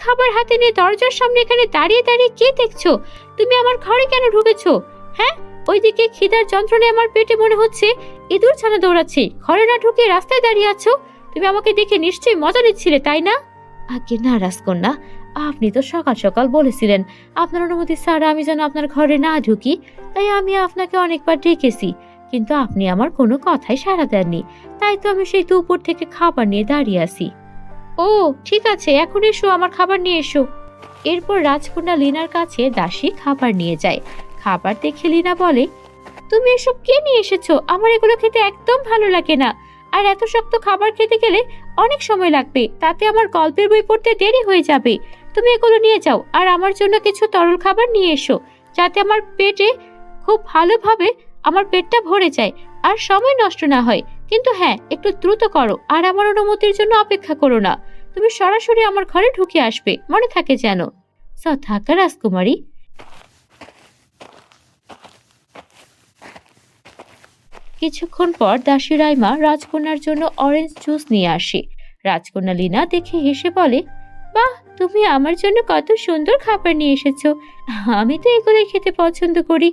খাবার হাতে নিয়ে দরজার সামনে এখানে দাঁড়িয়ে দাঁড়িয়ে কি দেখছো? তুমি আমার ঘরে কেন ঢুকেছো? হ্যাঁ, ওইদিকে খিদার যন্ত্রণায় আমার পেটে মনে হচ্ছে ইঁদুর ছানা দৌড়াচ্ছে, ঘরে না ঢুকে রাস্তায় দাঁড়িয়ে আছো। তুমি আমাকে দেখে নিশ্চয়ই মজা নিচ্ছিলে, তাই না? আগে না রাজকন্যা, আপনি তো সকাল সকাল বলেছিলেন আপনার অনুমতি ছাড়া আমি যেন আপনার ঘরে না ঢুকি, তাই আমি আপনাকে অনেকবার ডেকেছি, কিন্তু আপনি আমার কোনো কথাই সাড়া দেননি। তাই তো আমি সেই দুপুর থেকে খাবার নিয়ে দাঁড়িয়ে আছি। ও ঠিক আছে, এখন এসো, আমার খাবার নিয়ে এসো। এরপর রাজকন্যা লিনার কাছে দাসী খাবার নিয়ে যায়। খাবার দেখে লিনা বলে, তুমি এসব কে নিয়ে এসেছো? আমার এগুলো খেতে একদম ভালো লাগে না। আর এত শক্ত খাবার খেতে গেলে অনেক সময় লাগবে, তাতে আমার গল্পের বই পড়তে দেরি হয়ে যাবে। তুমি এগুলো নিয়ে যাও, আর আমার জন্য কিছু তরল খাবার নিয়ে এসো, যাতে আমার পেটে খুব ভালোভাবে আমার পেটটা ভরে যায় আর সময় নষ্ট না হয়। কিন্তু হ্যাঁ, একটু দ্রুত করো, আর আমার অনুমতির জন্য অপেক্ষা করো না। তুমি সরাসরি আমার ঘরে ঢুকে আসবে, মনে থাকে যেন। যথাজ্ঞা রাজকুমারী। কিছুক্ষণ পর দাসী রাইমা রাজকন্যার জন্য অরেঞ্জ জুস নিয়ে আসে। রাজকন্যা লিনা দেখে হেসে বলে, বাহ, তুমি আমার জন্য কত সুন্দর খাবার নিয়ে এসেছো। আমি তো এগুলো খেতে পছন্দ করি,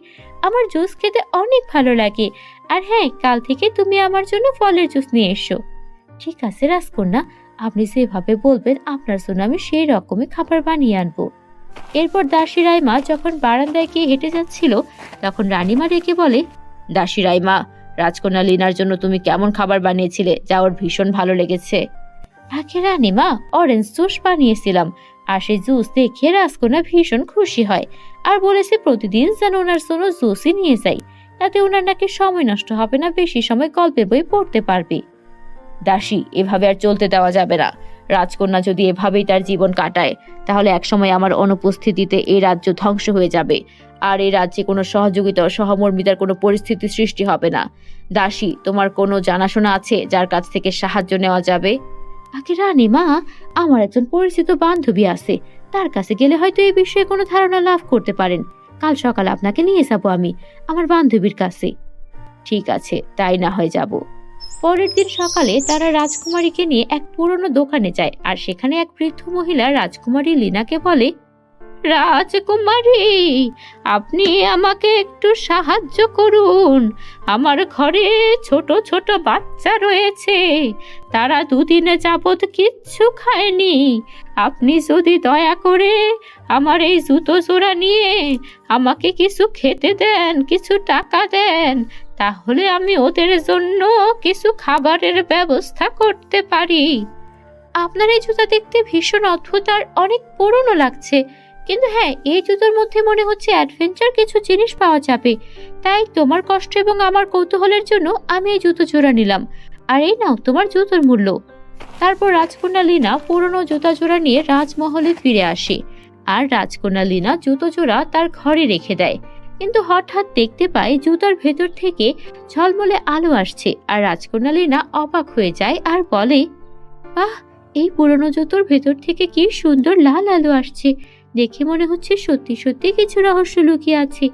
আমার জুস খেতে অনেক ভালো লাগে। আর হ্যাঁ, কাল থেকে তুমি আমার জন্য ফলের জুস নিয়ে এসো। ঠিক আছে রাজকন্যা, আপনি যেভাবে বলবেন আপনার জন্য আমি সেই রকমই খাবার বানিয়ে আনবো। এরপর দাসী রাইমা যখন বারান্দায় গিয়ে হেঁটে যাচ্ছিল, তখন রানীমা ডেকে বলে, দাসী রাইমা, রাজকন্যা লিনার জন্য তুমি কেমন খাবার বানিয়েছিলে যা ওর ভীষণ ভালো লেগেছে? আগে রানীমা, অরেঞ্জ জুস বানিয়েছিলাম, আর সেই জুস দেখে রাজকন্যা ভীষণ খুশি হয় আর বলেছে প্রতিদিন যেন ওনার জন্য জুসই নিয়ে যাই, তাতে ওনার নাকি সময় নষ্ট হবে না, বেশি সময় গল্পের বই পড়তে পারবে। দাসী, এভাবে আর চলতে দেওয়া যাবে না। রাজকন্যা যদি এভাবেই তার জীবন কাটায়, তাহলে একসময় আমার অনুপস্থিতিতে এই রাজ্য ধ্বংস হয়ে যাবে, আর এই রাজ্যে কোনো সহযোগিতা ও সহমর্মিতার কোনো পরিস্থিতি সৃষ্টি হবে না। দাসী, তোমার কোনো জানাশোনা আছে যার কাছ থেকে সাহায্য নেওয়া যাবে? আগে রানীমা, আমার একজন পরিচিত বান্ধবী আছে, তার কাছে গেলে হয়তো এই বিষয়ে কোনো ধারণা লাভ করতে পারেন। কাল সকালে আপনাকে নিয়ে যাবো আমি আমার বান্ধবীর কাছে। ঠিক আছে, তাই না হয় যাব। পরের দিন সকালে তারা রাজকুমারীকে নিয়ে এক পুরনো দোকানে যায়, আর সেখানে এক বৃদ্ধ মহিলা রাজকুমারী লিনাকে বলে, রাজকুমারী, আপনি আমাকে একটু সাহায্য করুন। আমার ঘরে ছোট ছোট বাচ্চা রয়েছে, তারা দুদিনে যাবৎ কিচ্ছু খায়নি। আপনি যদি দয়া করে আমার এই জুতো জোড়া নিয়ে আমাকে কিছু খেতে দেন, কিছু টাকা দেন, তাহলে আমি ওদের জন্য কিছু খাবারের ব্যবস্থা করতে পারি। আপনার এই জুতা দেখতে ভীষণ অদ্ভুত আর অনেক পুরনো লাগছে, কিন্তু হ্যাঁ, এই জুতোর মধ্যে মনে হচ্ছে অ্যাডভেঞ্চার কিছু জিনিস পাওয়া যাবে। তাই তোমার কষ্ট এবং আমার কৌতূহলের জন্য আমি এই জুতো জোড়া নিলাম, আর এই নাও তোমার জুতোর মূল্য। তারপর রাজকন্যা লিনা পুরনো জুতা জোড়া নিয়ে রাজমহলে ফিরে আসে, আর রাজকন্যা লিনা জুতো জোড়া তার ঘরে রেখে দেয়। কিন্তু হঠাৎ দেখতে পায় জুতার ভেতর থেকে ঝলমলে আলো আসছে, আর রাজকন্যা লিনা অবাক হয়ে যায় আর বলে, বাহ, এই পুরনো জুতোর ভেতর থেকে কি সুন্দর লাল আলো আসছে, দেখে মনে হচ্ছে সত্যি সত্যি কিছু রহস্য লুকিয়ে আছে।